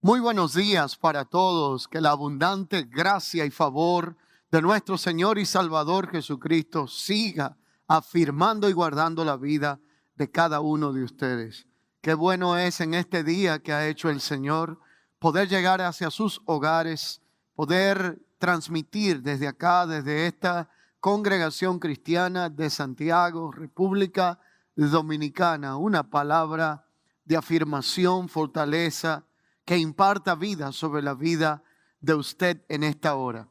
Muy buenos días para todos. Que la abundante gracia y favor de nuestro Señor y Salvador Jesucristo siga afirmando y guardando la vida de cada uno de ustedes. Qué bueno es en este día que ha hecho el Señor poder llegar hacia sus hogares, poder transmitir desde acá, desde esta congregación cristiana de Santiago, República Dominicana, una palabra de afirmación, fortaleza, que imparta vida sobre la vida de usted en esta hora.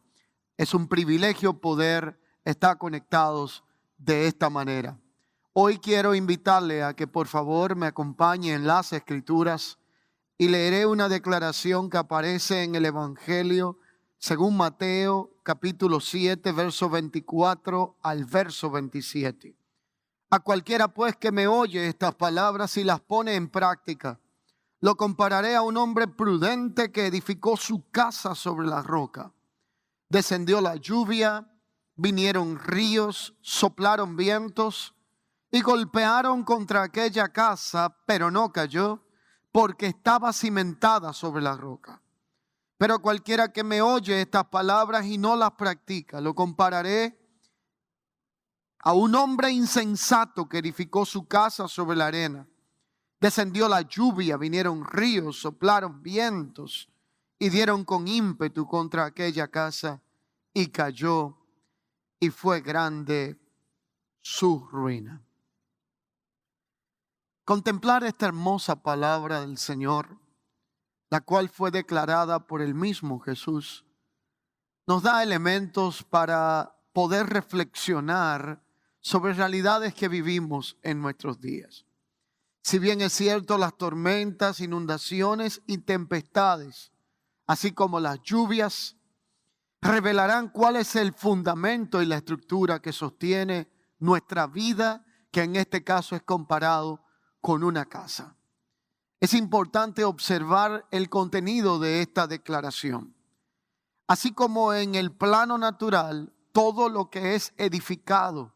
Es un privilegio poder estar conectados de esta manera. Hoy quiero invitarle a que por favor me acompañe en las Escrituras y leeré una declaración que aparece en el Evangelio según Mateo capítulo 7, verso 24 al verso 27. A cualquiera pues que me oye estas palabras y las pone en práctica, lo compararé a un hombre prudente que edificó su casa sobre la roca. Descendió la lluvia, vinieron ríos, soplaron vientos y golpearon contra aquella casa, pero no cayó, porque estaba cimentada sobre la roca. Pero cualquiera que me oye estas palabras y no las practica, lo compararé a un hombre insensato que edificó su casa sobre la arena. Descendió la lluvia, vinieron ríos, soplaron vientos y dieron con ímpetu contra aquella casa y cayó, y fue grande su ruina. Contemplar esta hermosa palabra del Señor, la cual fue declarada por el mismo Jesús, nos da elementos para poder reflexionar sobre realidades que vivimos en nuestros días. Si bien es cierto, las tormentas, inundaciones y tempestades, así como las lluvias, revelarán cuál es el fundamento y la estructura que sostiene nuestra vida, que en este caso es comparado con una casa. Es importante observar el contenido de esta declaración. Así como en el plano natural, todo lo que es edificado,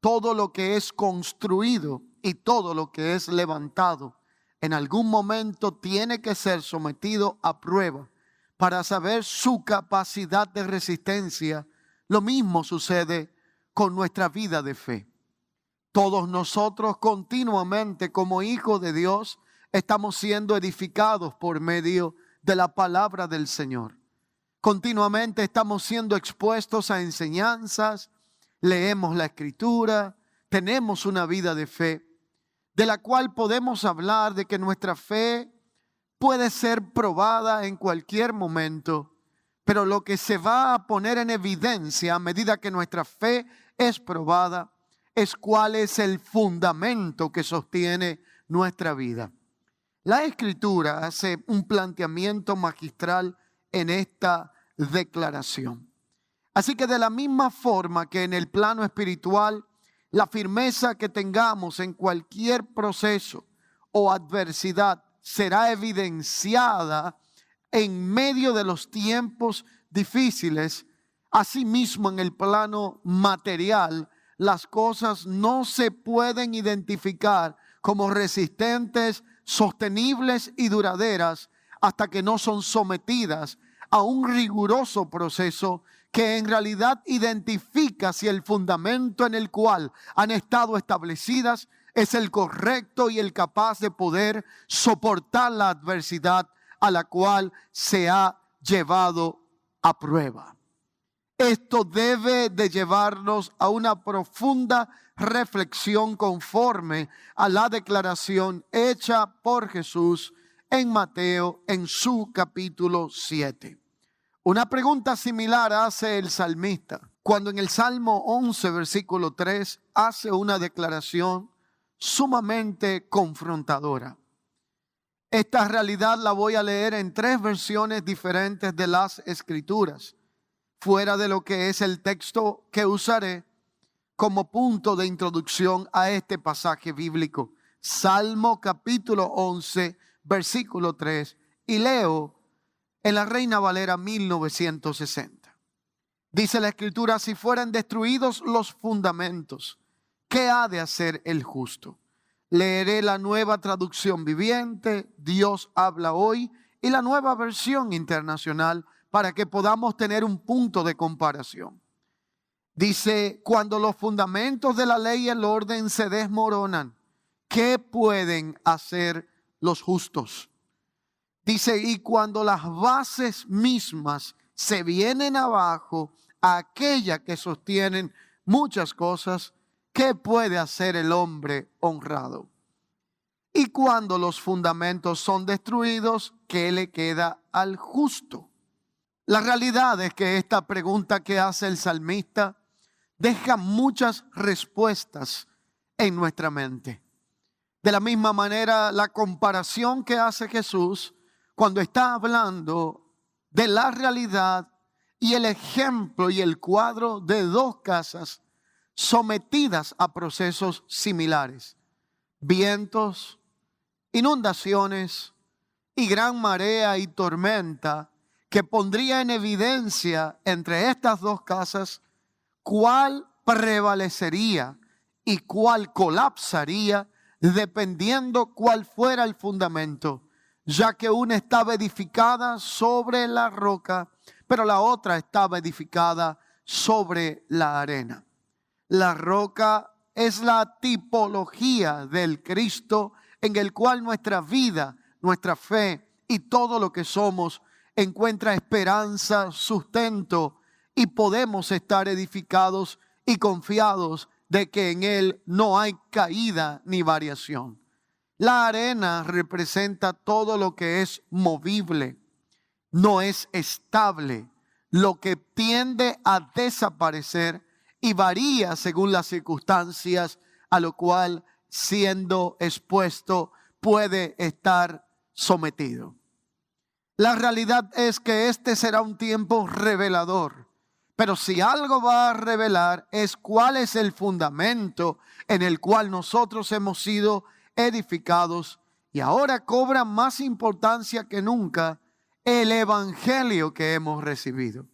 todo lo que es construido y todo lo que es levantado, en algún momento tiene que ser sometido a prueba para saber su capacidad de resistencia. Lo mismo sucede con nuestra vida de fe. Todos nosotros continuamente como hijos de Dios estamos siendo edificados por medio de la palabra del Señor. Continuamente estamos siendo expuestos a enseñanzas, leemos la Escritura, tenemos una vida de fe, de la cual podemos hablar de que nuestra fe puede ser probada en cualquier momento, pero lo que se va a poner en evidencia a medida que nuestra fe es probada es cuál es el fundamento que sostiene nuestra vida. La Escritura hace un planteamiento magistral en esta declaración. Así que de la misma forma que en el plano espiritual, la firmeza que tengamos en cualquier proceso o adversidad será evidenciada en medio de los tiempos difíciles. Asimismo, en el plano material, las cosas no se pueden identificar como resistentes, sostenibles y duraderas hasta que no son sometidas a un riguroso proceso que en realidad identifica si el fundamento en el cual han estado establecidas es el correcto y el capaz de poder soportar la adversidad a la cual se ha llevado a prueba. Esto debe de llevarnos a una profunda reflexión conforme a la declaración hecha por Jesús en Mateo en su capítulo 7. Una pregunta similar hace el salmista cuando en el Salmo 11, versículo 3, hace una declaración sumamente confrontadora. Esta realidad la voy a leer en 3 versiones diferentes de las Escrituras, fuera de lo que es el texto que usaré como punto de introducción a este pasaje bíblico. Salmo capítulo 11, versículo 3, y leo en la Reina Valera 1960. Dice la Escritura: si fueran destruidos los fundamentos, ¿qué ha de hacer el justo? Leeré la Nueva Traducción Viviente. Dios habla hoy y la Nueva Versión Internacional para que podamos tener un punto de comparación. Dice, cuando los fundamentos de la ley y el orden se desmoronan, ¿qué pueden hacer los justos? Dice, y cuando las bases mismas se vienen abajo, aquella que sostienen muchas cosas, ¿qué puede hacer el hombre honrado? Y cuando los fundamentos son destruidos, ¿qué le queda al justo? La realidad es que esta pregunta que hace el salmista deja muchas respuestas en nuestra mente. De la misma manera, la comparación que hace Jesús cuando está hablando de la realidad y el ejemplo y el cuadro de dos casas sometidas a procesos similares. Vientos, inundaciones y gran marea y tormenta que pondría en evidencia entre estas dos casas cuál prevalecería y cuál colapsaría dependiendo cuál fuera el fundamento, ya que una estaba edificada sobre la roca, pero la otra estaba edificada sobre la arena. La roca es la tipología del Cristo en el cual nuestra vida, nuestra fe y todo lo que somos encuentra esperanza, sustento, y podemos estar edificados y confiados de que en Él no hay caída ni variación. La arena representa todo lo que es movible, no es estable, lo que tiende a desaparecer y varía según las circunstancias a lo cual siendo expuesto puede estar sometido. La realidad es que este será un tiempo revelador. Pero si algo va a revelar es cuál es el fundamento en el cual nosotros hemos sido edificados. Y ahora cobra más importancia que nunca el evangelio que hemos recibido.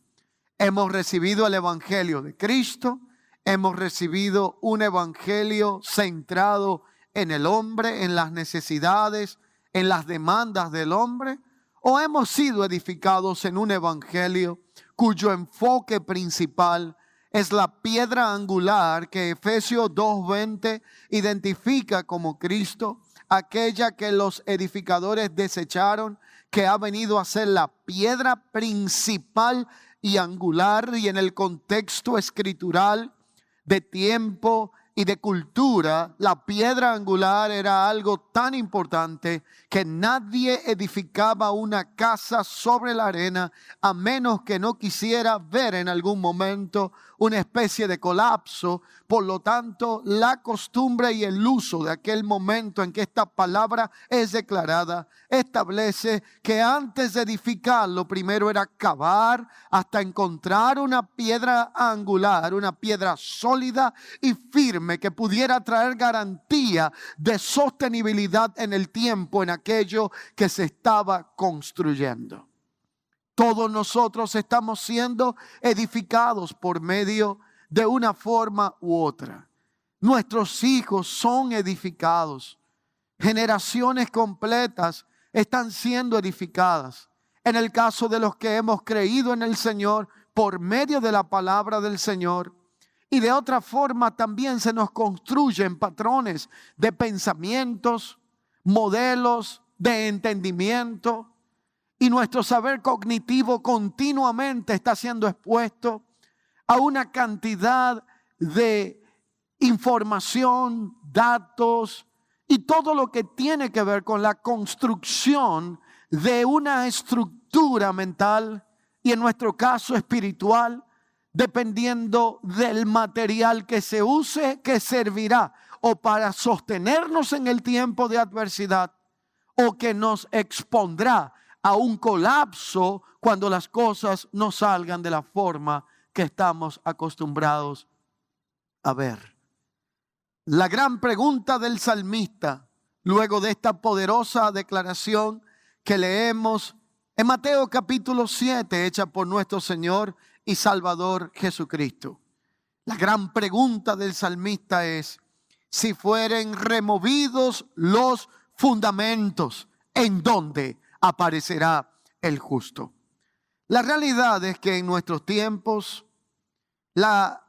Hemos recibido el evangelio de Cristo. Hemos recibido un evangelio centrado en el hombre, en las necesidades, en las demandas del hombre. O hemos sido edificados en un evangelio cuyo enfoque principal es la piedra angular que Efesios 2:20 identifica como Cristo, aquella que los edificadores desecharon, que ha venido a ser la piedra principal y angular, y en el contexto escritural de tiempo y de cultura, la piedra angular era algo tan importante que nadie edificaba una casa sobre la arena a menos que no quisiera ver en algún momento una especie de colapso. Por lo tanto, la costumbre y el uso de aquel momento en que esta palabra es declarada establece que antes de edificar, lo primero era cavar hasta encontrar una piedra angular, una piedra sólida y firme que pudiera traer garantía de sostenibilidad en el tiempo, en aquello que se estaba construyendo. Todos nosotros estamos siendo edificados por medio de una forma u otra. Nuestros hijos son edificados. Generaciones completas están siendo edificadas. En el caso de los que hemos creído en el Señor por medio de la palabra del Señor. Y de otra forma también se nos construyen patrones de pensamientos, modelos de entendimiento. Y nuestro saber cognitivo continuamente está siendo expuesto a una cantidad de información, datos y todo lo que tiene que ver con la construcción de una estructura mental y en nuestro caso espiritual, dependiendo del material que se use, que servirá o para sostenernos en el tiempo de adversidad o que nos expondrá a un colapso cuando las cosas no salgan de la forma que estamos acostumbrados a ver. La gran pregunta del salmista, luego de esta poderosa declaración que leemos en Mateo capítulo 7, hecha por nuestro Señor y Salvador Jesucristo. La gran pregunta del salmista es: si fueren removidos los fundamentos, ¿en dónde aparecerá el justo. La realidad es que en nuestros tiempos, la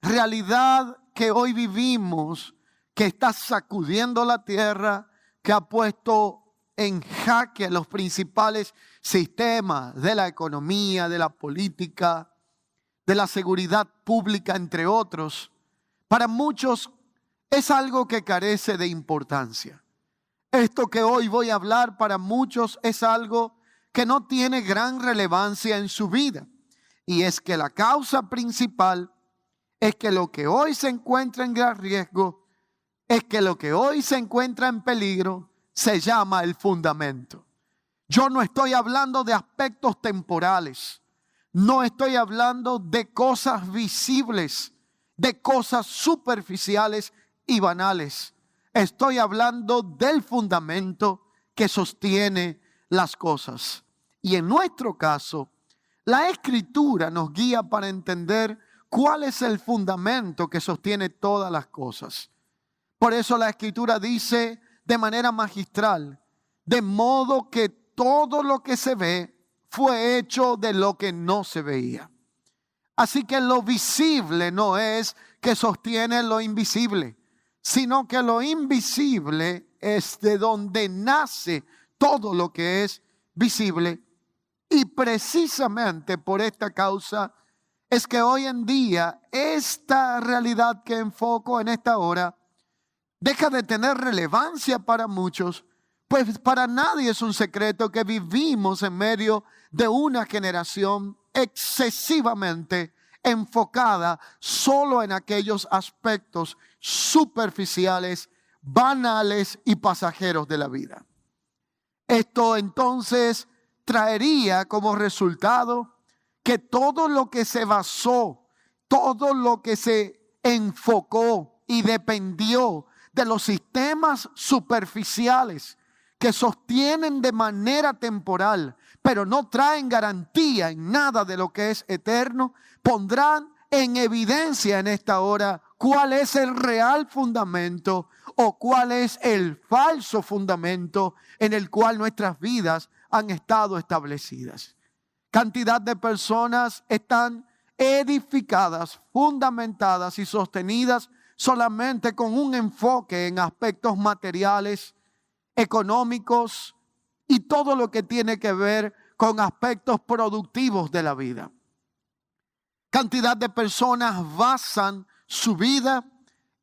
realidad que hoy vivimos, que está sacudiendo la tierra, que ha puesto en jaque los principales sistemas de la economía, de la política, de la seguridad pública, entre otros, para muchos es algo que carece de importancia. Esto que hoy voy a hablar para muchos es algo que no tiene gran relevancia en su vida. Y es que la causa principal es que lo que hoy se encuentra en gran riesgo, es que lo que hoy se encuentra en peligro, se llama el fundamento. Yo no estoy hablando de aspectos temporales. No estoy hablando de cosas visibles, de cosas superficiales y banales. Estoy hablando del fundamento que sostiene las cosas. Y en nuestro caso, la Escritura nos guía para entender cuál es el fundamento que sostiene todas las cosas. Por eso la Escritura dice de manera magistral, de modo que todo lo que se ve fue hecho de lo que no se veía. Así que lo visible no es que sostiene lo invisible, sino que lo invisible es de donde nace todo lo que es visible. Y precisamente por esta causa es que hoy en día esta realidad que enfoco en esta hora deja de tener relevancia para muchos, pues para nadie es un secreto que vivimos en medio de una generación excesivamente enfocada solo en aquellos aspectos superficiales, banales y pasajeros de la vida. Esto entonces traería como resultado que todo lo que se basó, todo lo que se enfocó y dependió de los sistemas superficiales que sostienen de manera temporal, pero no traen garantía en nada de lo que es eterno, pondrán en evidencia en esta hora cuál es el real fundamento o cuál es el falso fundamento en el cual nuestras vidas han estado establecidas. Cantidad de personas están edificadas, fundamentadas y sostenidas solamente con un enfoque en aspectos materiales, económicos y todo lo que tiene que ver con aspectos productivos de la vida. Cantidad de personas basan su vida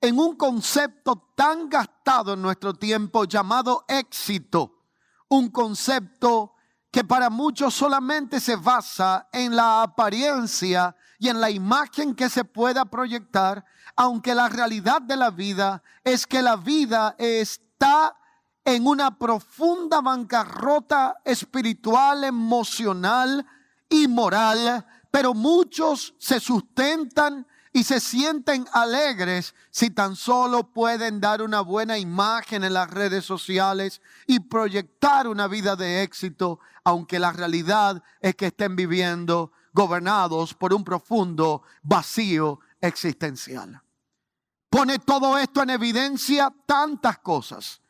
en un concepto tan gastado en nuestro tiempo llamado éxito. Un concepto que para muchos solamente se basa en la apariencia y en la imagen que se pueda proyectar, aunque la realidad de la vida es que la vida está en una profunda bancarrota espiritual, emocional y moral, pero muchos se sustentan y se sienten alegres si tan solo pueden dar una buena imagen en las redes sociales y proyectar una vida de éxito, aunque la realidad es que estén viviendo gobernados por un profundo vacío existencial. Pone todo esto en evidencia tantas cosas.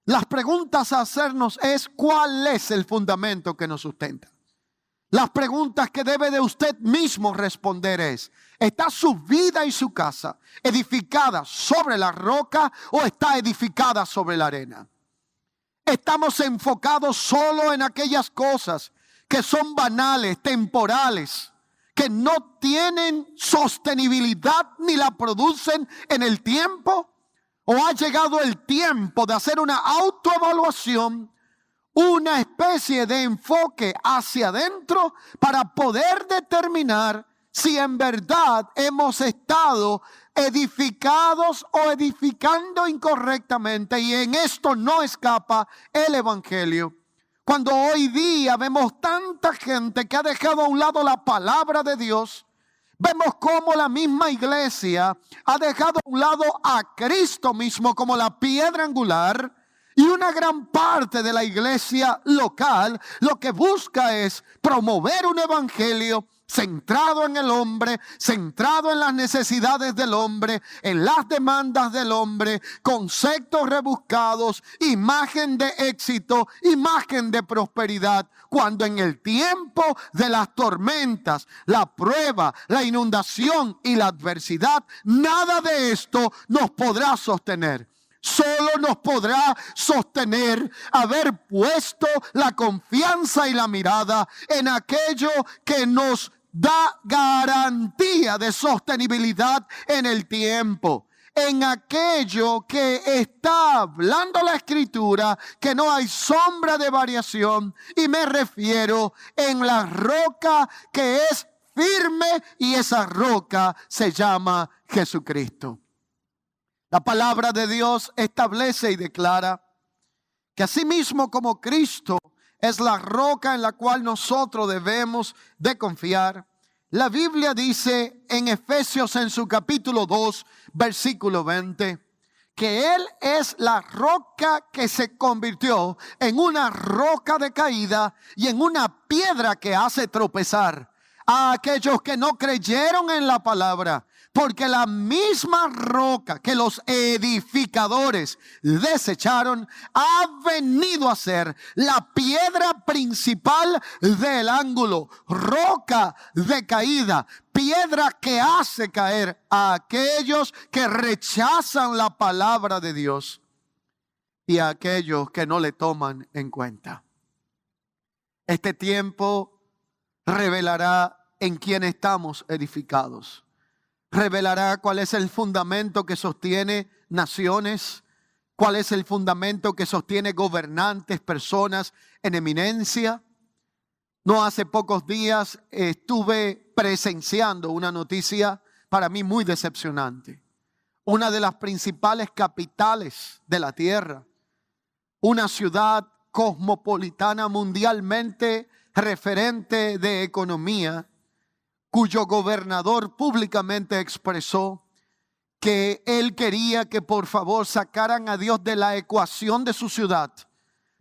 Las preguntas a hacernos es: ¿cuál es el fundamento que nos sustenta? Las preguntas que debe de usted mismo responder es: ¿está su vida y su casa edificada sobre la roca o está edificada sobre la arena? Estamos enfocados solo en aquellas cosas que son banales, temporales, que no tienen sostenibilidad ni la producen en el tiempo. ¿O ha llegado el tiempo de hacer una autoevaluación, una especie de enfoque hacia adentro para poder determinar si en verdad hemos estado edificados o edificando incorrectamente? Y en esto no escapa el Evangelio. Cuando hoy día vemos tanta gente que ha dejado a un lado la palabra de Dios, vemos cómo la misma iglesia ha dejado a un lado a Cristo mismo como la piedra angular, y una gran parte de la iglesia local lo que busca es promover un evangelio centrado en el hombre, centrado en las necesidades del hombre, en las demandas del hombre, conceptos rebuscados, imagen de éxito, imagen de prosperidad, cuando en el tiempo de las tormentas, la prueba, la inundación y la adversidad, nada de esto nos podrá sostener. Solo nos podrá sostener haber puesto la confianza y la mirada en aquello que nos da garantía de sostenibilidad en el tiempo. En aquello que está hablando la Escritura, que no hay sombra de variación. Y me refiero en la roca que es firme, y esa roca se llama Jesucristo. La palabra de Dios establece y declara que asimismo como Cristo es la roca en la cual nosotros debemos de confiar, la Biblia dice en Efesios en su capítulo 2, versículo 20, que Él es la roca que se convirtió en una roca de caída y en una piedra que hace tropezar a aquellos que no creyeron en la palabra. Porque la misma roca que los edificadores desecharon ha venido a ser la piedra principal del ángulo, roca de caída, piedra que hace caer a aquellos que rechazan la palabra de Dios y a aquellos que no le toman en cuenta. Este tiempo revelará en quién estamos edificados. Revelará cuál es el fundamento que sostiene naciones, cuál es el fundamento que sostiene gobernantes, personas en eminencia. No hace pocos días estuve presenciando una noticia para mí muy decepcionante. Una de las principales capitales de la tierra, una ciudad cosmopolitana mundialmente referente de economía, cuyo gobernador públicamente expresó que él quería que por favor sacaran a Dios de la ecuación de su ciudad,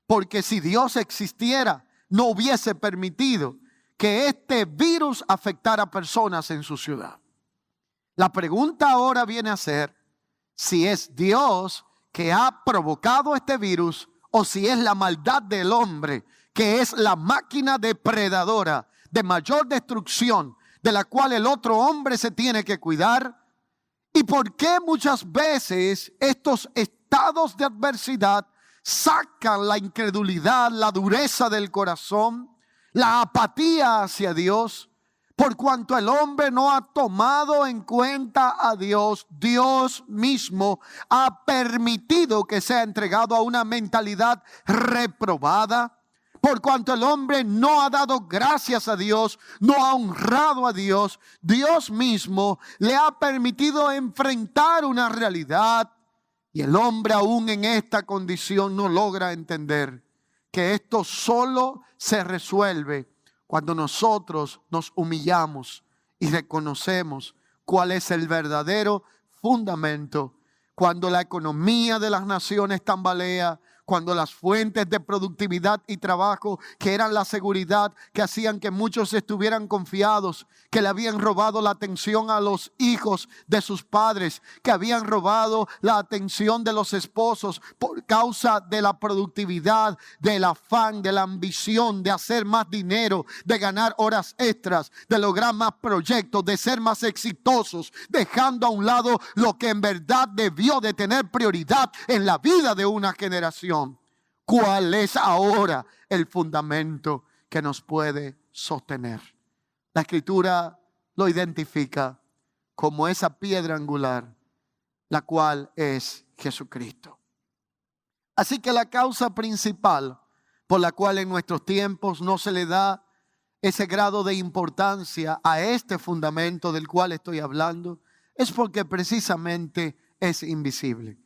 porque si Dios existiera, no hubiese permitido que este virus afectara a personas en su ciudad. La pregunta ahora viene a ser si es Dios que ha provocado este virus o si es la maldad del hombre, que es la máquina depredadora de mayor destrucción, de la cual el otro hombre se tiene que cuidar. Y por qué muchas veces estos estados de adversidad sacan la incredulidad, la dureza del corazón, la apatía hacia Dios, por cuanto el hombre no ha tomado en cuenta a Dios. Dios mismo ha permitido que sea entregado a una mentalidad reprobada. Por cuanto el hombre no ha dado gracias a Dios, no ha honrado a Dios, Dios mismo le ha permitido enfrentar una realidad. Y el hombre aún en esta condición no logra entender que esto solo se resuelve cuando nosotros nos humillamos y reconocemos cuál es el verdadero fundamento. Cuando la economía de las naciones tambalea, cuando las fuentes de productividad y trabajo, que eran la seguridad que hacían que muchos estuvieran confiados, que le habían robado la atención a los hijos de sus padres, que habían robado la atención de los esposos por causa de la productividad, del afán, de la ambición de hacer más dinero, de ganar horas extras, de lograr más proyectos, de ser más exitosos, dejando a un lado lo que en verdad debió de tener prioridad en la vida de una generación. ¿Cuál es ahora el fundamento que nos puede sostener? La Escritura lo identifica como esa piedra angular, la cual es Jesucristo. Así que la causa principal por la cual en nuestros tiempos no se le da ese grado de importancia a este fundamento del cual estoy hablando es porque precisamente es invisible.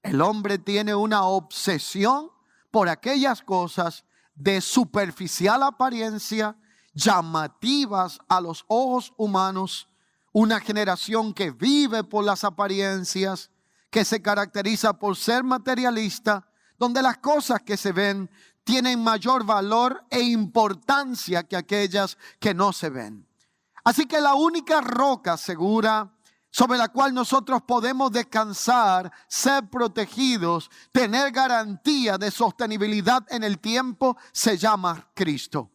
El hombre tiene una obsesión por aquellas cosas de superficial apariencia, llamativas a los ojos humanos, una generación que vive por las apariencias, que se caracteriza por ser materialista, donde las cosas que se ven tienen mayor valor e importancia que aquellas que no se ven. Así que la única roca segura sobre la cual nosotros podemos descansar, ser protegidos, tener garantía de sostenibilidad en el tiempo, se llama Cristo.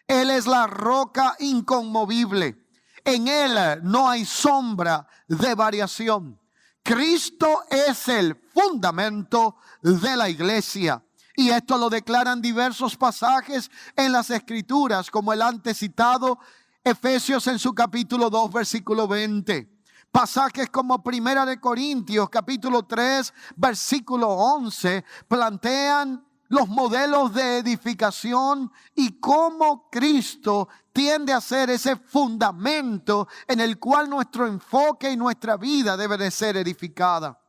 Él es la roca inconmovible. En Él no hay sombra de variación. Cristo es el fundamento de la iglesia. Y esto lo declaran diversos pasajes en las Escrituras, como el antes citado Efesios en su capítulo 2, versículo 20. Pasajes como Primera de Corintios, capítulo 3, versículo 11, plantean los modelos de edificación y cómo Cristo tiende a ser ese fundamento en el cual nuestro enfoque y nuestra vida debe de ser edificada.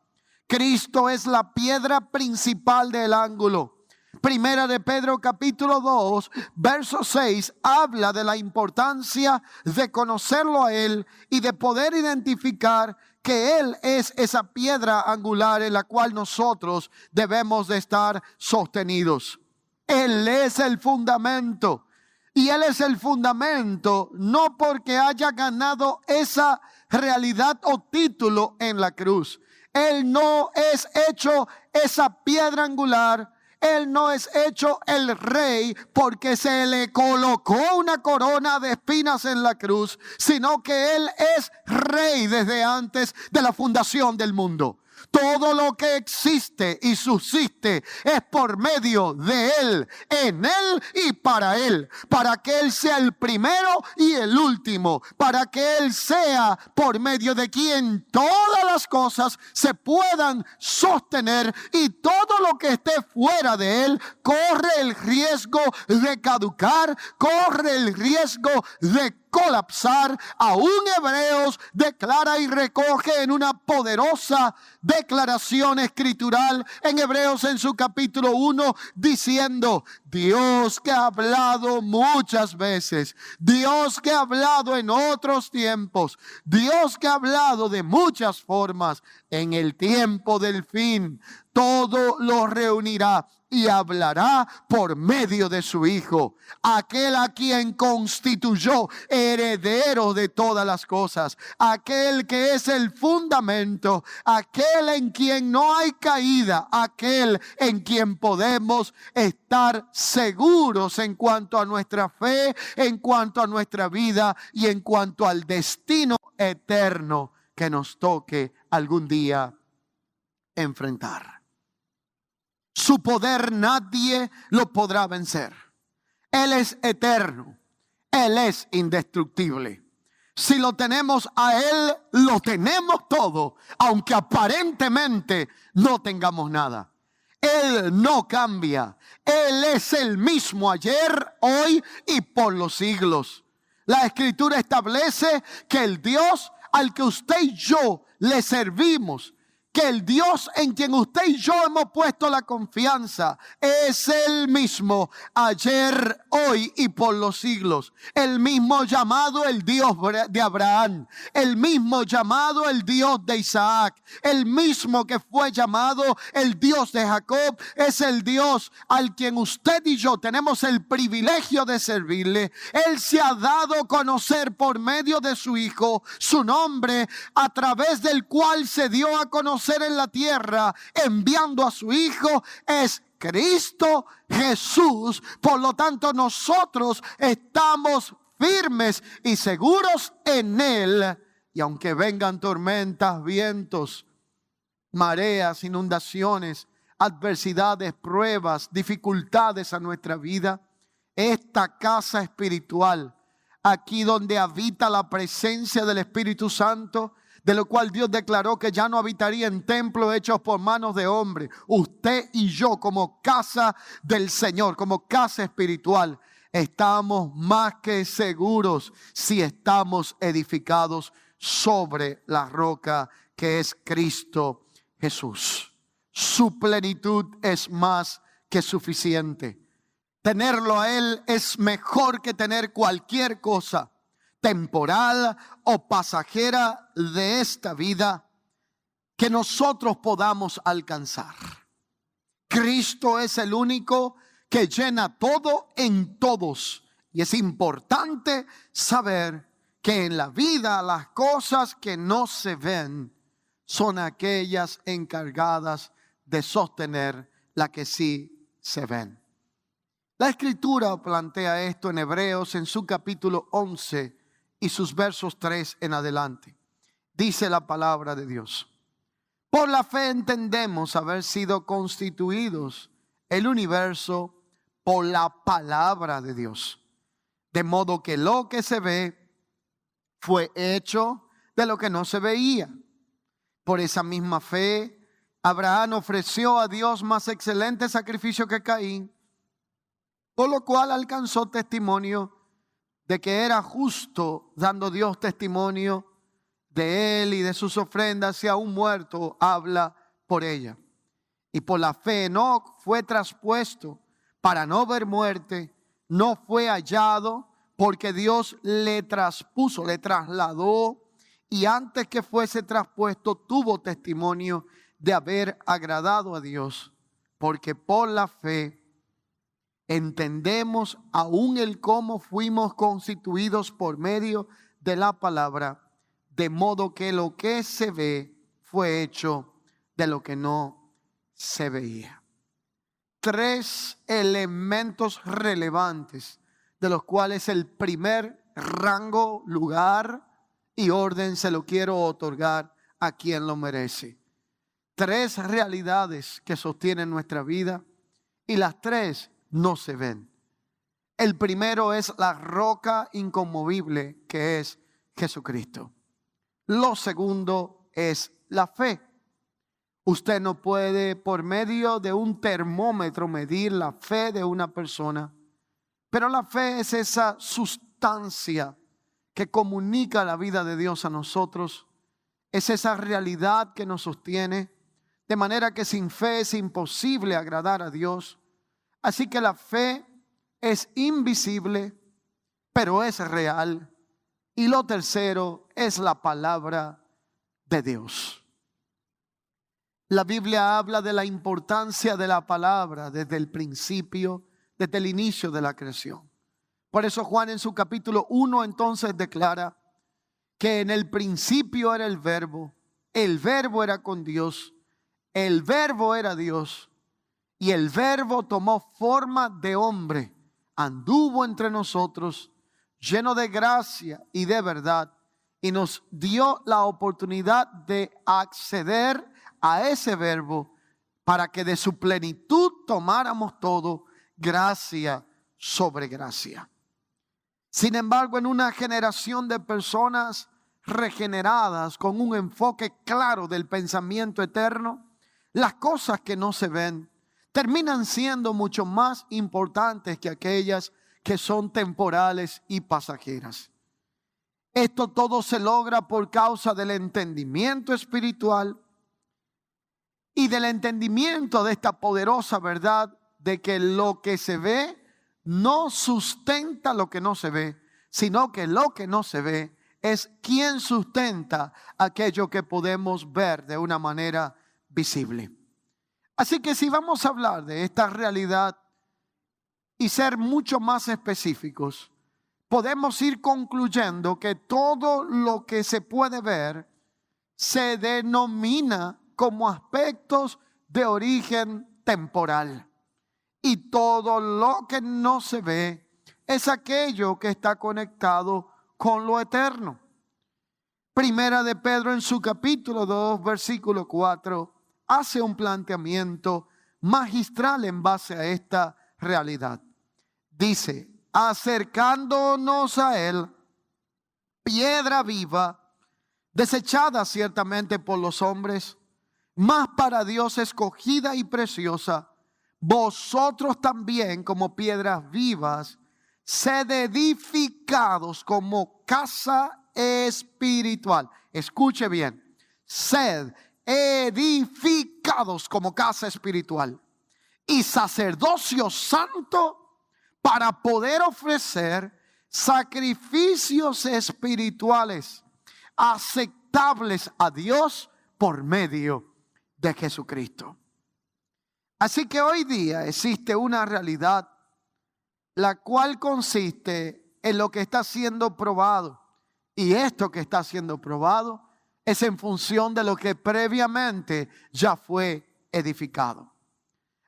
Cristo es la piedra principal del ángulo. Primera de Pedro capítulo 2, verso 6, habla de la importancia de conocerlo a Él y de poder identificar que Él es esa piedra angular en la cual nosotros debemos de estar sostenidos. Él es el fundamento. Y Él es el fundamento no porque haya ganado esa realidad o título en la cruz. Él no es hecho esa piedra angular. Él no es hecho el rey porque se le colocó una corona de espinas en la cruz, sino que Él es rey desde antes de la fundación del mundo. Todo lo que existe y subsiste es por medio de Él, en Él y para Él. Para que Él sea el primero y el último. Para que Él sea por medio de quien todas las cosas se puedan sostener. Y todo lo que esté fuera de Él corre el riesgo de caducar, corre el riesgo de colapsar. Aún Hebreos declara y recoge en una poderosa declaración escritural en Hebreos en su capítulo 1 diciendo: Dios que ha hablado muchas veces, Dios que ha hablado en otros tiempos, Dios que ha hablado de muchas formas, en el tiempo del fin todo lo reunirá y hablará por medio de su Hijo, aquel a quien constituyó heredero de todas las cosas, aquel que es el fundamento, aquel en quien no hay caída, aquel en quien podemos estar seguros en cuanto a nuestra fe, en cuanto a nuestra vida y en cuanto al destino eterno que nos toque algún día enfrentar. Su poder nadie lo podrá vencer. Él es eterno. Él es indestructible. Si lo tenemos a Él, lo tenemos todo, aunque aparentemente no tengamos nada. Él no cambia. Él es el mismo ayer, hoy y por los siglos. La Escritura establece que el Dios al que usted y yo le servimos, que el Dios en quien usted y yo hemos puesto la confianza es el mismo ayer, hoy y por los siglos. El mismo llamado el Dios de Abraham, el mismo llamado el Dios de Isaac, el mismo que fue llamado el Dios de Jacob, es el Dios al quien usted y yo tenemos el privilegio de servirle. Él se ha dado a conocer por medio de su Hijo, su nombre, a través del cual se dio a conocer en la tierra, enviando a su Hijo, es Cristo Jesús. Por lo tanto, nosotros estamos firmes y seguros en Él. Y aunque vengan tormentas, vientos, mareas, inundaciones, adversidades, pruebas, dificultades a nuestra vida, esta casa espiritual, aquí donde habita la presencia del Espíritu Santo, de lo cual Dios declaró que ya no habitaría en templos hechos por manos de hombre. Usted y yo, como casa del Señor, como casa espiritual, estamos más que seguros si estamos edificados sobre la roca que es Cristo Jesús. Su plenitud es más que suficiente. Tenerlo a Él es mejor que tener cualquier cosa temporal o pasajera de esta vida que nosotros podamos alcanzar. Cristo es el único que llena todo en todos. Y es importante saber que en la vida las cosas que no se ven son aquellas encargadas de sostener las que sí se ven. La Escritura plantea esto en Hebreos en su capítulo 11 y sus versos 3 en adelante. Dice la palabra de Dios: por la fe entendemos haber sido constituidos el universo por la palabra de Dios, de modo que lo que se ve fue hecho de lo que no se veía. Por esa misma fe, Abraham ofreció a Dios más excelente sacrificio que Caín, por lo cual alcanzó testimonio de que era justo, dando Dios testimonio de él y de sus ofrendas, si aún muerto habla por ella. Y por la fe Enoc fue traspuesto para no ver muerte, no fue hallado, porque Dios le traspuso, le trasladó, y antes que fuese traspuesto tuvo testimonio de haber agradado a Dios, porque por la fe entendemos aún el cómo fuimos constituidos por medio de la palabra, de modo que lo que se ve fue hecho de lo que no se veía. 3 elementos relevantes, de los cuales el primer rango, lugar y orden se lo quiero otorgar a quien lo merece. 3 realidades que sostienen nuestra vida y las 3 no se ven. El primero es la roca inconmovible, que es Jesucristo. Lo segundo es la fe. Usted no puede por medio de un termómetro medir la fe de una persona, pero la fe es esa sustancia que comunica la vida de Dios a nosotros. Es esa realidad que nos sostiene, de manera que sin fe es imposible agradar a Dios. Así que la fe es invisible, pero es real. Y lo tercero es la palabra de Dios. La Biblia habla de la importancia de la palabra desde el principio, desde el inicio de la creación. Por eso Juan en su capítulo 1 entonces declara que en el principio era el verbo era con Dios, el verbo era Dios, y el verbo tomó forma de hombre, anduvo entre nosotros, lleno de gracia y de verdad, y nos dio la oportunidad de acceder a ese verbo para que de su plenitud tomáramos todo, gracia sobre gracia. Sin embargo, en una generación de personas regeneradas con un enfoque claro del pensamiento eterno, las cosas que no se ven terminan siendo mucho más importantes que aquellas que son temporales y pasajeras. Esto todo se logra por causa del entendimiento espiritual y del entendimiento de esta poderosa verdad de que lo que se ve no sustenta lo que no se ve, sino que lo que no se ve es quien sustenta aquello que podemos ver de una manera visible. Así que si vamos a hablar de esta realidad y ser mucho más específicos, podemos ir concluyendo que todo lo que se puede ver se denomina como aspectos de origen temporal. Y todo lo que no se ve es aquello que está conectado con lo eterno. Primera de Pedro en su capítulo 2, versículo 4, hace un planteamiento magistral en base a esta realidad. Dice: acercándonos a él, piedra viva, desechada ciertamente por los hombres, mas para Dios escogida y preciosa, vosotros también como piedras vivas, sed edificados como casa espiritual. Escuche bien, sed edificados como casa espiritual y sacerdocio santo para poder ofrecer sacrificios espirituales aceptables a Dios por medio de Jesucristo. Así que hoy día existe una realidad la cual consiste en lo que está siendo probado Y esto que está siendo probado es en función de lo que previamente ya fue edificado.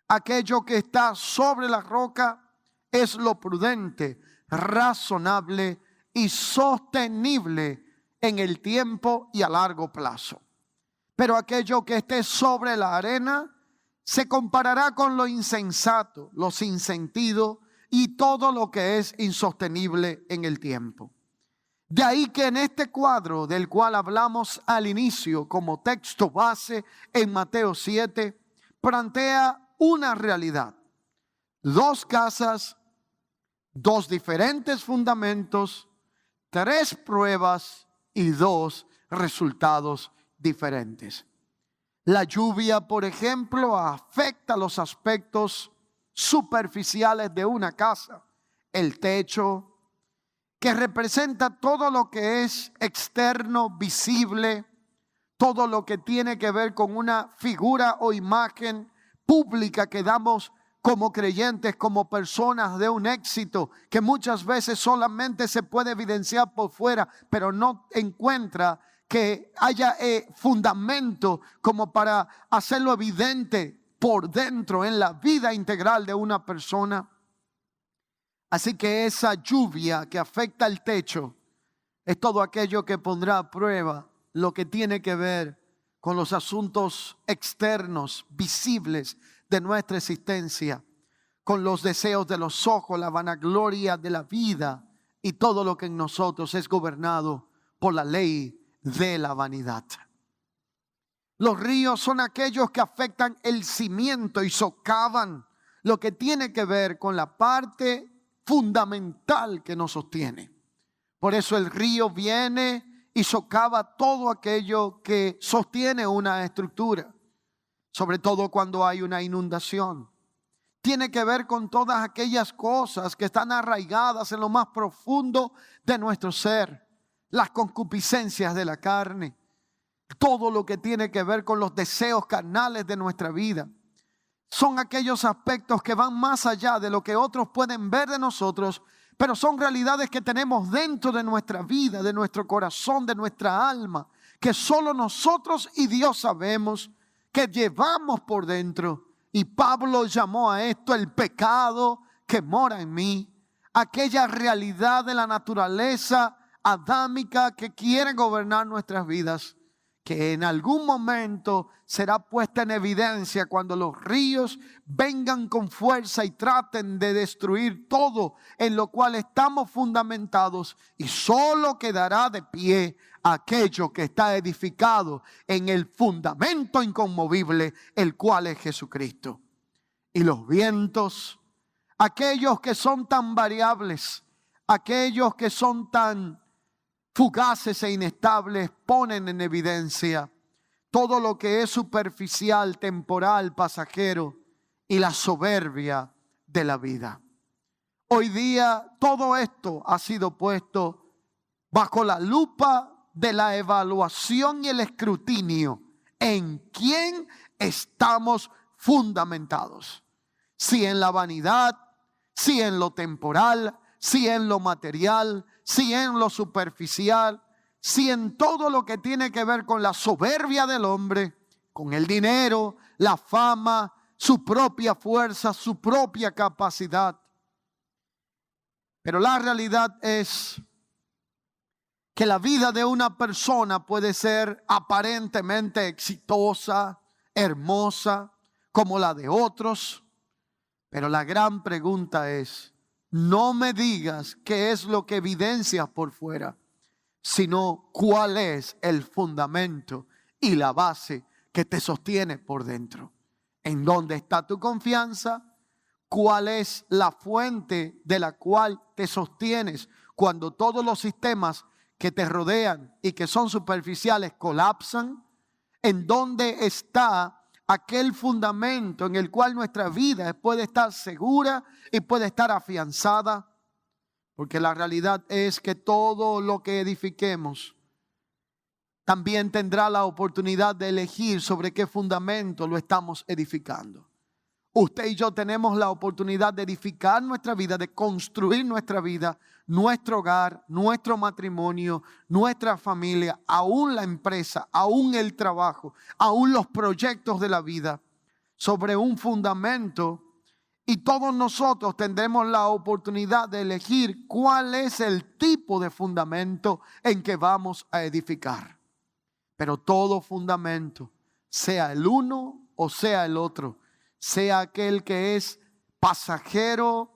Aquello que está sobre la roca es lo prudente, razonable y sostenible en el tiempo y a largo plazo. Pero aquello que esté sobre la arena se comparará con lo insensato, lo sin sentido y todo lo que es insostenible en el tiempo. De ahí que en este cuadro del cual hablamos al inicio como texto base en Mateo 7, plantea una realidad. 2 casas, 2 diferentes fundamentos, 3 pruebas y 2 resultados diferentes. La lluvia, por ejemplo, afecta los aspectos superficiales de una casa. El techo, que representa todo lo que es externo, visible, todo lo que tiene que ver con una figura o imagen pública que damos como creyentes, como personas de un éxito, que muchas veces solamente se puede evidenciar por fuera, pero no encuentra que haya fundamento como para hacerlo evidente por dentro en la vida integral de una persona. Así que esa lluvia que afecta el techo es todo aquello que pondrá a prueba lo que tiene que ver con los asuntos externos, visibles de nuestra existencia, con los deseos de los ojos, la vanagloria de la vida y todo lo que en nosotros es gobernado por la ley de la vanidad. Los ríos son aquellos que afectan el cimiento y socavan lo que tiene que ver con la parte fundamental que nos sostiene. Por eso el río viene y socava todo aquello que sostiene una estructura, sobre todo cuando hay una inundación. Tiene que ver con todas aquellas cosas que están arraigadas en lo más profundo de nuestro ser, las concupiscencias de la carne, todo lo que tiene que ver con los deseos carnales de nuestra vida. Son aquellos aspectos que van más allá de lo que otros pueden ver de nosotros, pero son realidades que tenemos dentro de nuestra vida, de nuestro corazón, de nuestra alma, que solo nosotros y Dios sabemos, que llevamos por dentro. Y Pablo llamó a esto el pecado que mora en mí, aquella realidad de la naturaleza adámica que quiere gobernar nuestras vidas, que en algún momento será puesta en evidencia cuando los ríos vengan con fuerza y traten de destruir todo en lo cual estamos fundamentados, y solo quedará de pie aquello que está edificado en el fundamento inconmovible, el cual es Jesucristo. Y los vientos, aquellos que son tan variables, aquellos que son tan fugaces e inestables, ponen en evidencia todo lo que es superficial, temporal, pasajero y la soberbia de la vida. Hoy día todo esto ha sido puesto bajo la lupa de la evaluación y el escrutinio en quién estamos fundamentados. Si en la vanidad, si en lo temporal, si en lo material, si en lo superficial, si en todo lo que tiene que ver con la soberbia del hombre, con el dinero, la fama, su propia fuerza, su propia capacidad. Pero la realidad es que la vida de una persona puede ser aparentemente exitosa, hermosa, como la de otros. Pero la gran pregunta es, no me digas qué es lo que evidencias por fuera, sino cuál es el fundamento y la base que te sostiene por dentro. ¿En dónde está tu confianza? ¿Cuál es la fuente de la cual te sostienes cuando todos los sistemas que te rodean y que son superficiales colapsan? ¿En dónde está aquel fundamento en el cual nuestra vida puede estar segura y puede estar afianzada? Porque la realidad es que todo lo que edifiquemos también tendrá la oportunidad de elegir sobre qué fundamento lo estamos edificando. Usted y yo tenemos la oportunidad de edificar nuestra vida, de construir nuestra vida, nuestro hogar, nuestro matrimonio, nuestra familia, aún la empresa, aún el trabajo, aún los proyectos de la vida, sobre un fundamento. Y todos nosotros tendremos la oportunidad de elegir cuál es el tipo de fundamento en que vamos a edificar. Pero todo fundamento, sea el uno o sea el otro, sea aquel que es pasajero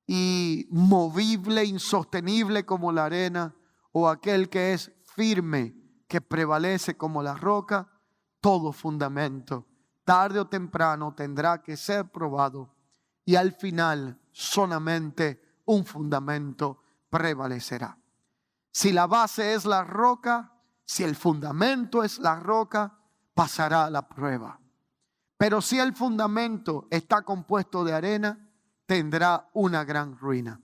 y movible, insostenible como la arena, o aquel que es firme, que prevalece como la roca, todo fundamento, tarde o temprano, tendrá que ser probado. Y al final, solamente un fundamento prevalecerá. Si la base es la roca, si el fundamento es la roca, pasará la prueba. Pero si el fundamento está compuesto de arena, tendrá una gran ruina.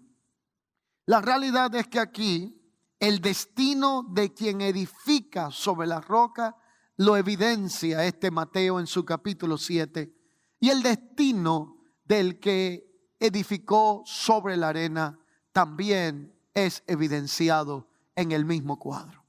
La realidad es que aquí el destino de quien edifica sobre la roca lo evidencia Mateo en su capítulo 7. Y el destino del que edificó sobre la arena también es evidenciado en el mismo cuadro.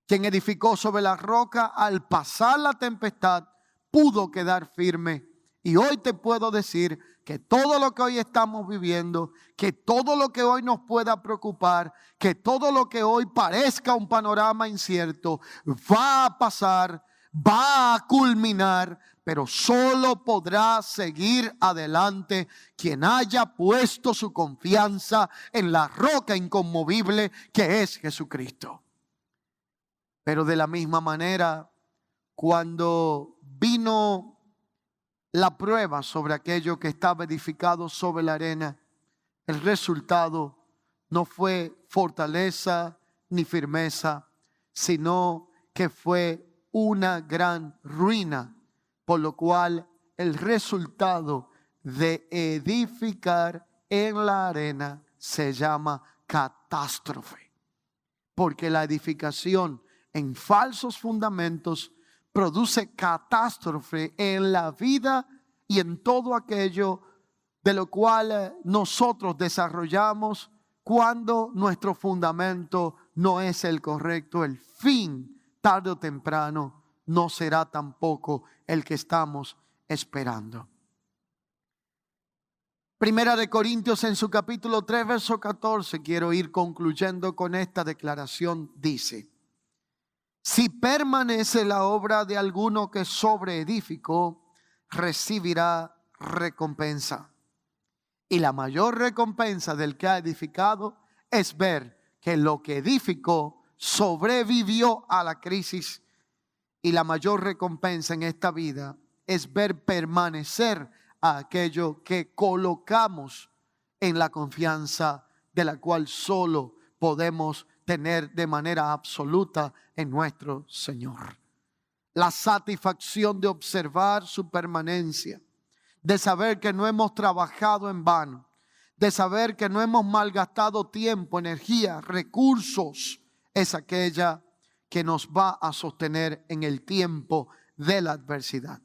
Quien edificó sobre la roca, al pasar la tempestad, pudo quedar firme. Y hoy te puedo decir que todo lo que hoy estamos viviendo, que todo lo que hoy nos pueda preocupar, que todo lo que hoy parezca un panorama incierto, va a pasar, va a culminar, pero solo podrá seguir adelante quien haya puesto su confianza en la roca inconmovible que es Jesucristo. Pero de la misma manera, cuando vino la prueba sobre aquello que estaba edificado sobre la arena, el resultado no fue fortaleza ni firmeza, sino que fue una gran ruina, por lo cual el resultado de edificar en la arena se llama catástrofe, porque la edificación en falsos fundamentos produce catástrofe en la vida y en todo aquello de lo cual nosotros desarrollamos cuando nuestro fundamento no es el correcto. El fin, tarde o temprano, no será tampoco el que estamos esperando. Primera de Corintios en su capítulo 3, verso 14, quiero ir concluyendo con esta declaración, dice: si permanece la obra de alguno que sobreedificó, recibirá recompensa. Y la mayor recompensa del que ha edificado es ver que lo que edificó sobrevivió a la crisis. Y la mayor recompensa en esta vida es ver permanecer a aquello que colocamos en la confianza de la cual solo podemos tener de manera absoluta en nuestro Señor. La satisfacción de observar su permanencia, de saber que no hemos trabajado en vano, de saber que no hemos malgastado tiempo, energía, recursos, es aquella que nos va a sostener en el tiempo de la adversidad.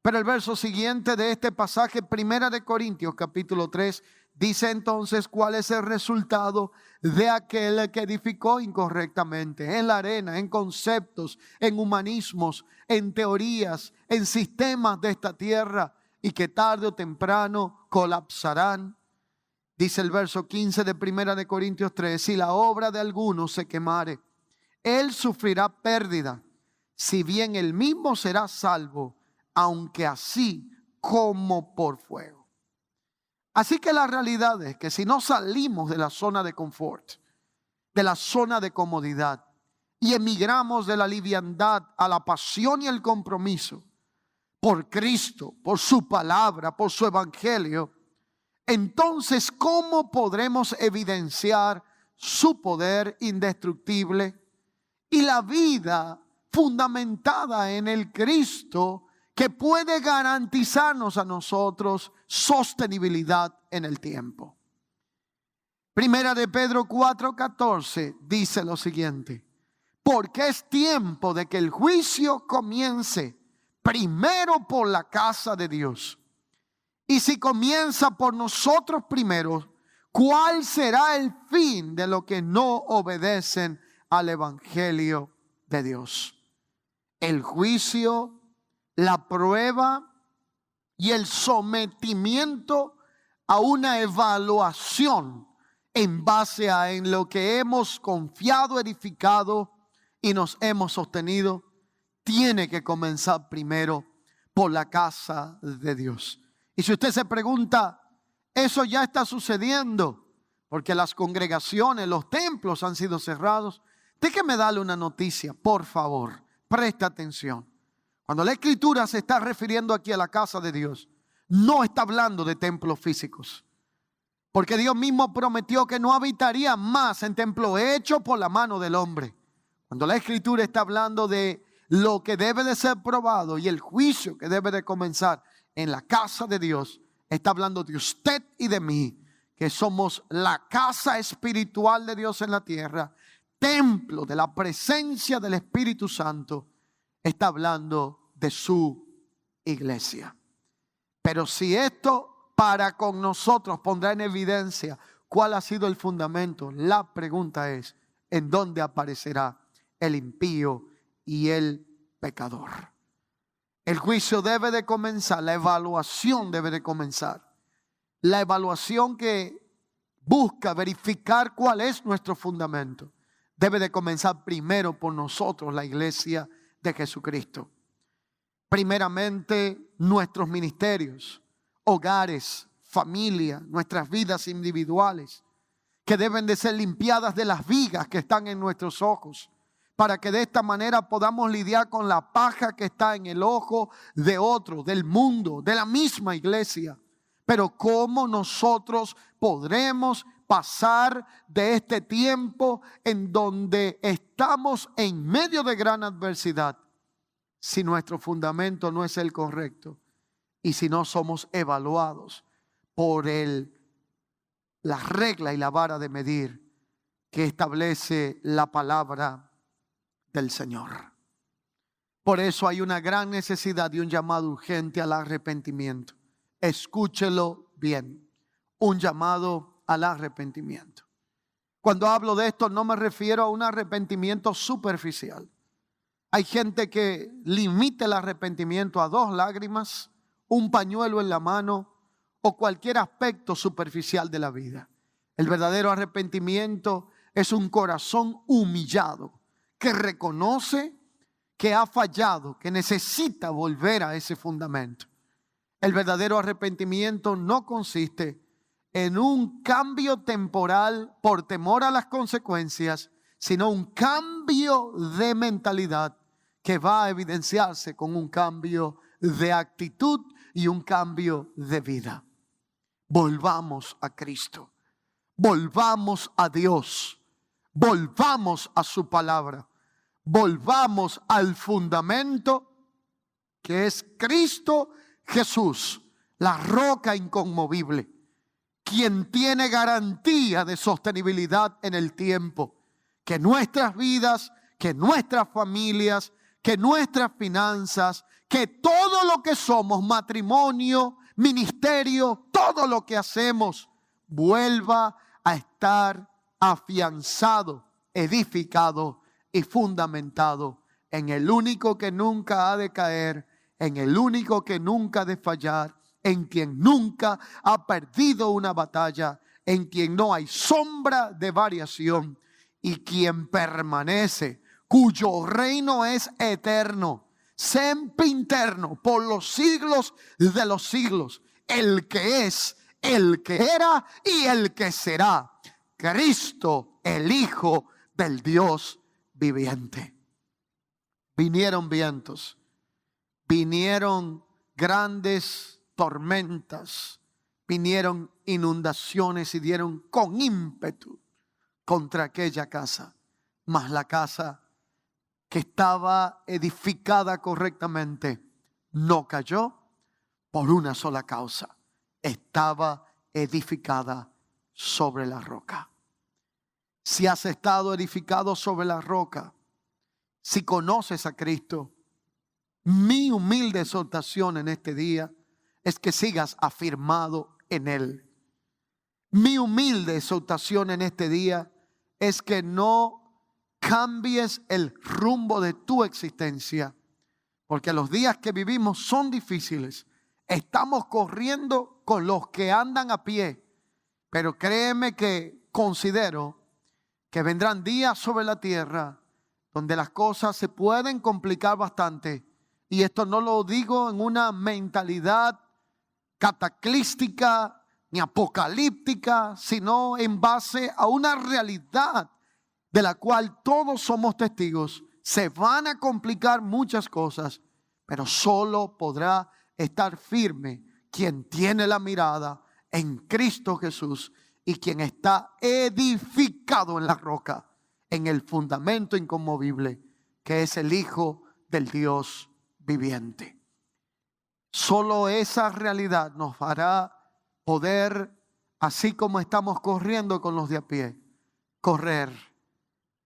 Pero el verso siguiente de este pasaje, Primera de Corintios capítulo 3, dice entonces cuál es el resultado de aquel que edificó incorrectamente en la arena, en conceptos, en humanismos, en teorías, en sistemas de esta tierra, y que tarde o temprano colapsarán. Dice el verso 15 de Primera de Corintios 3, si la obra de alguno se quemare, él sufrirá pérdida, si bien él mismo será salvo, aunque así como por fuego. Así que la realidad es que si no salimos de la zona de confort, de la zona de comodidad, y emigramos de la liviandad a la pasión y el compromiso por Cristo, por su palabra, por su evangelio, entonces ¿cómo podremos evidenciar su poder indestructible y la vida fundamentada en el Cristo que puede garantizarnos a nosotros sostenibilidad en el tiempo? Primera de Pedro 4:14 dice lo siguiente: porque es tiempo de que el juicio comience primero por la casa de Dios. Y si comienza por nosotros primero, ¿cuál será el fin de los que no obedecen al Evangelio de Dios? El juicio, la prueba y el sometimiento a una evaluación en base a en lo que hemos confiado, edificado y nos hemos sostenido, tiene que comenzar primero por la casa de Dios. Y si usted se pregunta, eso ya está sucediendo, porque las congregaciones, los templos han sido cerrados. Déjeme darle una noticia, por favor, preste atención. Cuando la Escritura se está refiriendo aquí a la casa de Dios, no está hablando de templos físicos. Porque Dios mismo prometió que no habitaría más en templo hecho por la mano del hombre. Cuando la Escritura está hablando de lo que debe de ser probado y el juicio que debe de comenzar en la casa de Dios, está hablando de usted y de mí, que somos la casa espiritual de Dios en la tierra, templo de la presencia del Espíritu Santo. Está hablando de su iglesia. Pero si esto para con nosotros pondrá en evidencia cuál ha sido el fundamento, la pregunta es, ¿en dónde aparecerá el impío y el pecador? El juicio debe de comenzar, la evaluación debe de comenzar. La evaluación que busca verificar cuál es nuestro fundamento debe de comenzar primero por nosotros, la iglesia de Jesucristo. Primeramente, nuestros ministerios, hogares, familia, nuestras vidas individuales, que deben de ser limpiadas de las vigas que están en nuestros ojos, para que de esta manera podamos lidiar con la paja que está en el ojo de otro, del mundo, de la misma iglesia. Pero ¿cómo nosotros podremos pasar de este tiempo en donde estamos en medio de gran adversidad si nuestro fundamento no es el correcto y si no somos evaluados por la regla y la vara de medir que establece la palabra del Señor? Por eso hay una gran necesidad y un llamado urgente al arrepentimiento. Escúchelo bien, un llamado al arrepentimiento. Cuando hablo de esto no me refiero a un arrepentimiento superficial. Hay gente que limita el arrepentimiento a 2 lágrimas, un pañuelo en la mano o cualquier aspecto superficial de la vida. El verdadero arrepentimiento es un corazón humillado que reconoce que ha fallado, que necesita volver a ese fundamento. El verdadero arrepentimiento no consiste en un cambio temporal por temor a las consecuencias, sino un cambio de mentalidad que va a evidenciarse con un cambio de actitud y un cambio de vida. Volvamos a Cristo, volvamos a Dios, volvamos a su palabra, volvamos al fundamento que es Cristo Jesús, la roca inconmovible, quien tiene garantía de sostenibilidad en el tiempo. Que nuestras vidas, que nuestras familias, que nuestras finanzas, que todo lo que somos, matrimonio, ministerio, todo lo que hacemos, vuelva a estar afianzado, edificado y fundamentado en el único que nunca ha de caer, en el único que nunca ha de fallar, en quien nunca ha perdido una batalla, en quien no hay sombra de variación y quien permanece, cuyo reino es eterno, sempiterno, por los siglos de los siglos, el que es, el que era y el que será, Cristo, el Hijo del Dios viviente. Vinieron vientos, vinieron grandes tormentas, vinieron inundaciones y dieron con ímpetu contra aquella casa, mas la casa que estaba edificada correctamente no cayó por una sola causa: estaba edificada sobre la roca. Si has estado edificado sobre la roca, si conoces a Cristo, mi humilde exhortación en este día es que sigas afirmado en Él. Mi humilde exhortación en este día es que no cambies el rumbo de tu existencia, porque los días que vivimos son difíciles. Estamos corriendo con los que andan a pie, pero créeme que considero que vendrán días sobre la tierra donde las cosas se pueden complicar bastante. Y esto no lo digo en una mentalidad cataclística ni apocalíptica, sino en base a una realidad de la cual todos somos testigos. Se van a complicar muchas cosas, pero solo podrá estar firme quien tiene la mirada en Cristo Jesús y quien está edificado en la roca, en el fundamento inconmovible, que es el Hijo del Dios viviente. Solo esa realidad nos hará poder, así como estamos corriendo con los de a pie, correr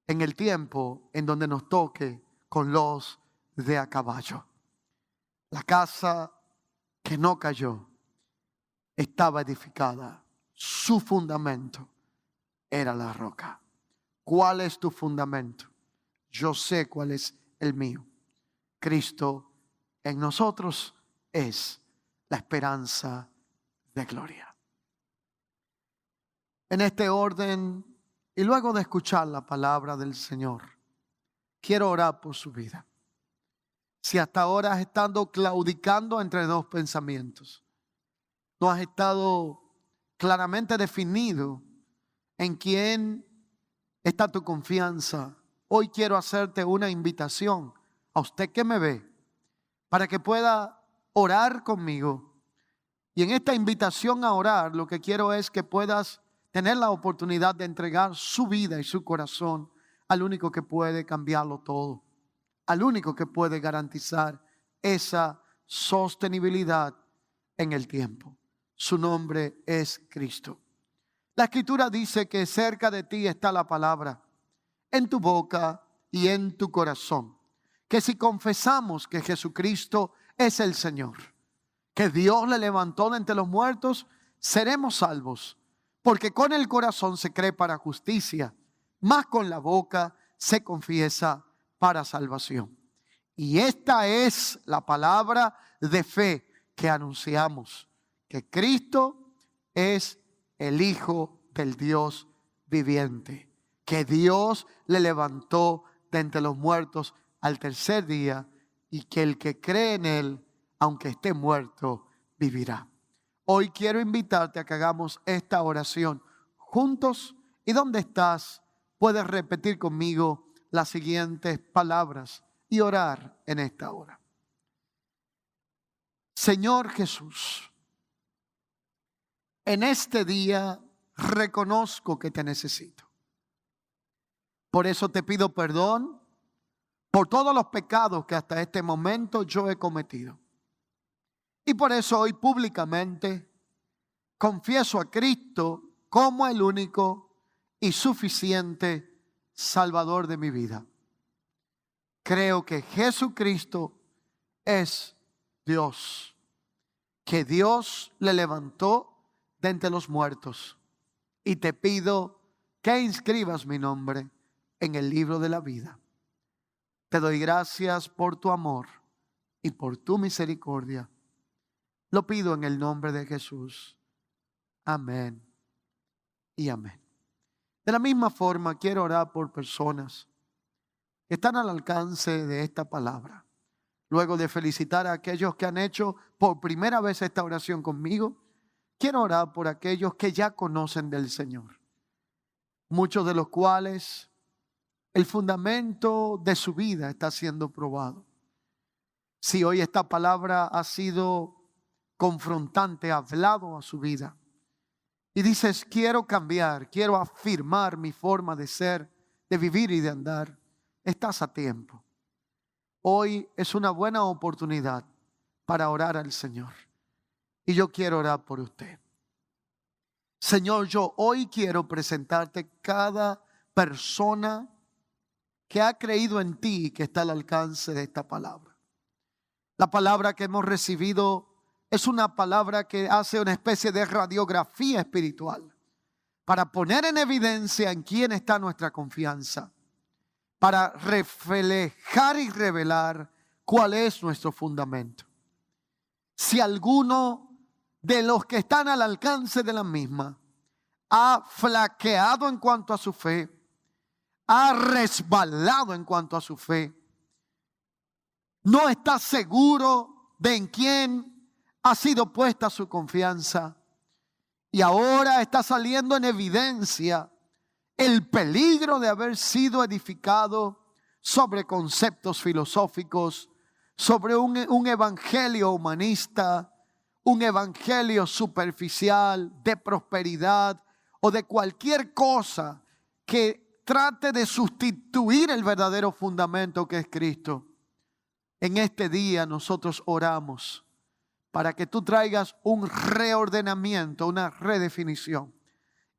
en el tiempo en donde nos toque con los de a caballo. La casa que no cayó estaba edificada. Su fundamento era la roca. ¿Cuál es tu fundamento? Yo sé cuál es el mío. Cristo en nosotros es la esperanza de gloria. En este orden, y luego de escuchar la palabra del Señor, quiero orar por su vida. Si hasta ahora has estado claudicando entre dos pensamientos, no has estado claramente definido en quién está tu confianza, hoy quiero hacerte una invitación a usted que me ve, para que pueda orar conmigo. Y en esta invitación a orar, lo que quiero es que puedas tener la oportunidad de entregar su vida y su corazón al único que puede cambiarlo todo, al único que puede garantizar esa sostenibilidad en el tiempo. Su nombre es Cristo. La Escritura dice que cerca de ti está la palabra, en tu boca y en tu corazón. Que si confesamos que Jesucristo es el Señor, que Dios le levantó de entre los muertos, seremos salvos. Porque con el corazón se cree para justicia, mas con la boca se confiesa para salvación. Y esta es la palabra de fe que anunciamos, que Cristo es el Hijo del Dios viviente, que Dios le levantó de entre los muertos al tercer día y que el que cree en Él, aunque esté muerto, vivirá. Hoy quiero invitarte a que hagamos esta oración juntos. ¿Y dónde estás? Puedes repetir conmigo las siguientes palabras y orar en esta hora. Señor Jesús, en este día reconozco que te necesito. Por eso te pido perdón por todos los pecados que hasta este momento yo he cometido. Y por eso hoy públicamente confieso a Cristo como el único y suficiente Salvador de mi vida. Creo que Jesucristo es Dios, que Dios le levantó de entre los muertos. Y te pido que inscribas mi nombre en el libro de la vida. Te doy gracias por tu amor y por tu misericordia. Lo pido en el nombre de Jesús. Amén y amén. De la misma forma, quiero orar por personas que están al alcance de esta palabra. Luego de felicitar a aquellos que han hecho por primera vez esta oración conmigo, quiero orar por aquellos que ya conocen del Señor, muchos de los cuales el fundamento de su vida está siendo probado. Si hoy esta palabra ha sido confrontante, hablado a su vida, y dices, quiero cambiar, quiero afirmar mi forma de ser, de vivir y de andar, estás a tiempo. Hoy es una buena oportunidad para orar al Señor. Y yo quiero orar por usted. Señor, yo hoy quiero presentarte cada persona que ha creído en ti y que está al alcance de esta palabra. La palabra que hemos recibido es una palabra que hace una especie de radiografía espiritual para poner en evidencia en quién está nuestra confianza, para reflejar y revelar cuál es nuestro fundamento. Si alguno de los que están al alcance de la misma ha flaqueado en cuanto a su fe, ha resbalado en cuanto a su fe, no está seguro de en quién ha sido puesta su confianza, y ahora está saliendo en evidencia el peligro de haber sido edificado sobre conceptos filosóficos, sobre un evangelio humanista, un evangelio superficial de prosperidad o de cualquier cosa que trate de sustituir el verdadero fundamento que es Cristo. En este día nosotros oramos para que tú traigas un reordenamiento, una redefinición.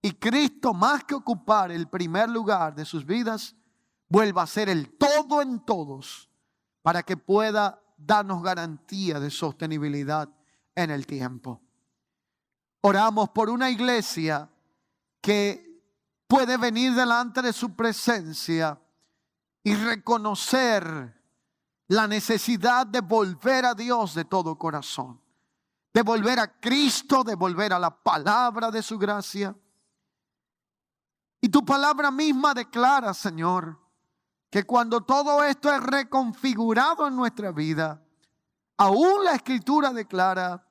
Y Cristo, más que ocupar el primer lugar de sus vidas, vuelva a ser el todo en todos, para que pueda darnos garantía de sostenibilidad en el tiempo. Oramos por una iglesia que puede venir delante de su presencia y reconocer la necesidad de volver a Dios de todo corazón, de volver a Cristo, de volver a la palabra de su gracia. Y tu palabra misma declara, Señor, que cuando todo esto es reconfigurado en nuestra vida, aún la Escritura declara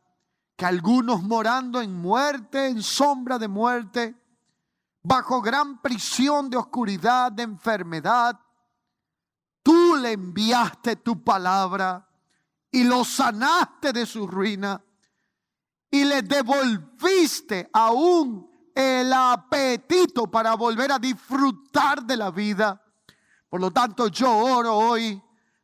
que algunos morando en muerte, en sombra de muerte, bajo gran prisión de oscuridad, de enfermedad, tú le enviaste tu palabra y lo sanaste de su ruina y le devolviste aún el apetito para volver a disfrutar de la vida. Por lo tanto, yo oro hoy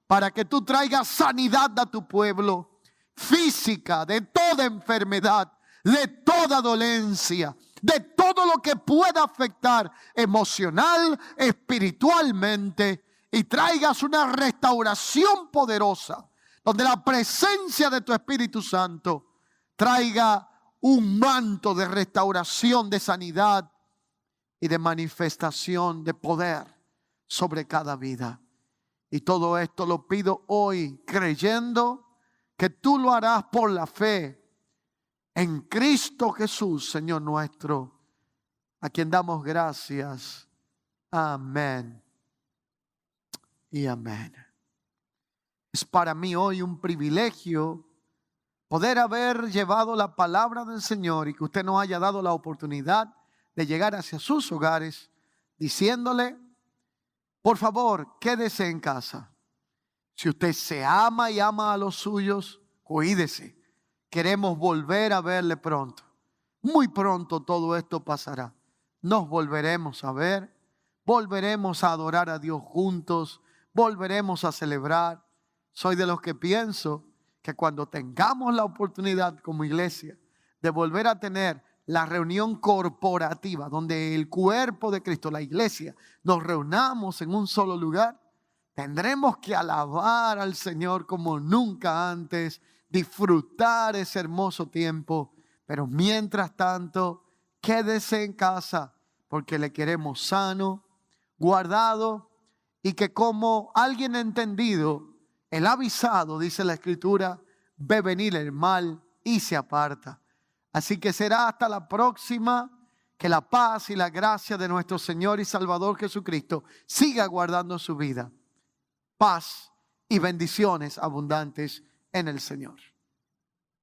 para que tú traigas sanidad a tu pueblo, física, de toda enfermedad, de toda dolencia, de todo lo que pueda afectar emocional, espiritualmente, y traigas una restauración poderosa, donde la presencia de tu Espíritu Santo traiga un manto de restauración, de sanidad y de manifestación de poder sobre cada vida. Y todo esto lo pido hoy, creyendo que tú lo harás por la fe en Cristo Jesús, Señor nuestro, a quien damos gracias. Amén y amén. Es para mí hoy un privilegio poder haber llevado la palabra del Señor y que usted nos haya dado la oportunidad de llegar hacia sus hogares diciéndole: por favor, quédese en casa. Si usted se ama y ama a los suyos, cuídese. Queremos volver a verle pronto. Muy pronto todo esto pasará. Nos volveremos a ver, volveremos a adorar a Dios juntos, volveremos a celebrar. Soy de los que pienso que cuando tengamos la oportunidad como iglesia de volver a tener la reunión corporativa, donde el cuerpo de Cristo, la iglesia, nos reunamos en un solo lugar, tendremos que alabar al Señor como nunca antes, disfrutar ese hermoso tiempo. Pero mientras tanto, quédese en casa, porque le queremos sano, guardado, y que como alguien entendido, el avisado, dice la Escritura, ve venir el mal y se aparta. Así que será hasta la próxima. Que la paz y la gracia de nuestro Señor y Salvador Jesucristo siga guardando su vida. Paz y bendiciones abundantes en el Señor.